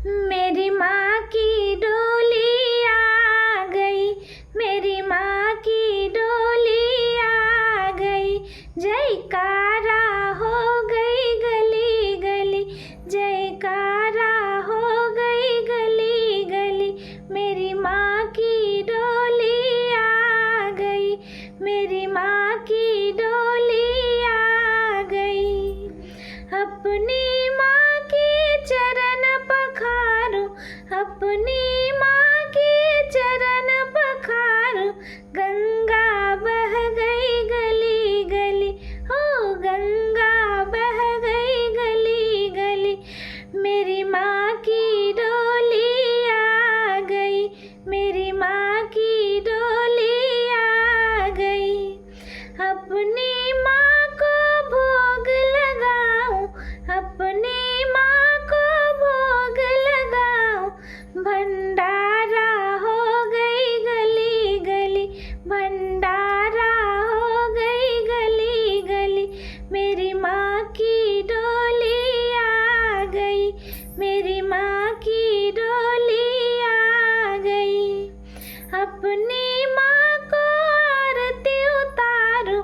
मेरी माँ की डोली आ गई, मेरी माँ की डोली आ गई। जयकारा हो गई गली गली, जयकारा हो गई गली गली। मेरी माँ की डोली आ गई, मेरी माँ की डोली आ गई। अपनी माँ के चरण पखारो, अपनी माँ के चरण पखारो। गंगा बह गई गली गली, हो गंगा बह गई गली गली। मेरी माँ की डोली आ गई, मेरी माँ की डोली आ गई। अपनी माँ को भोग लगाओ, अपनी माँ को भोग लगाओ। भंडारा हो गई गली गली, भंडारा हो गई गली गली। मेरी माँ की डोली आ गई, मेरी माँ की डोली आ गई। अपनी माँ को आरती उतारो,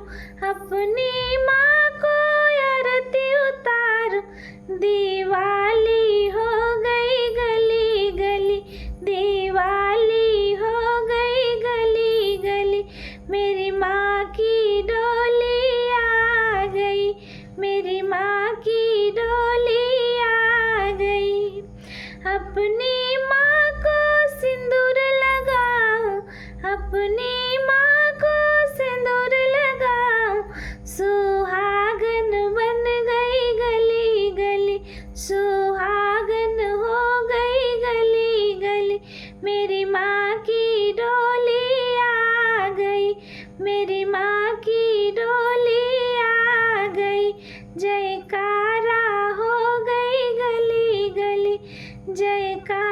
अपनी माँ को आरती उतारो। दिवाली हो गई गली गली, दिवाली हो गई गली गली। मेरी माँ की डोली आ गई, मेरी माँ की डोली आ गई। अपनी माँ को सिंदूर लगाओ, अपनी माँ को सिंदूर लगाओ। सुहागन बन गई गली गली, सुहागन हो गई गली गली। मेरी माँ की डोली आ गई, मेरी माँ की डोली आ गई। जयकारा हो गई गली गली, जयकारा।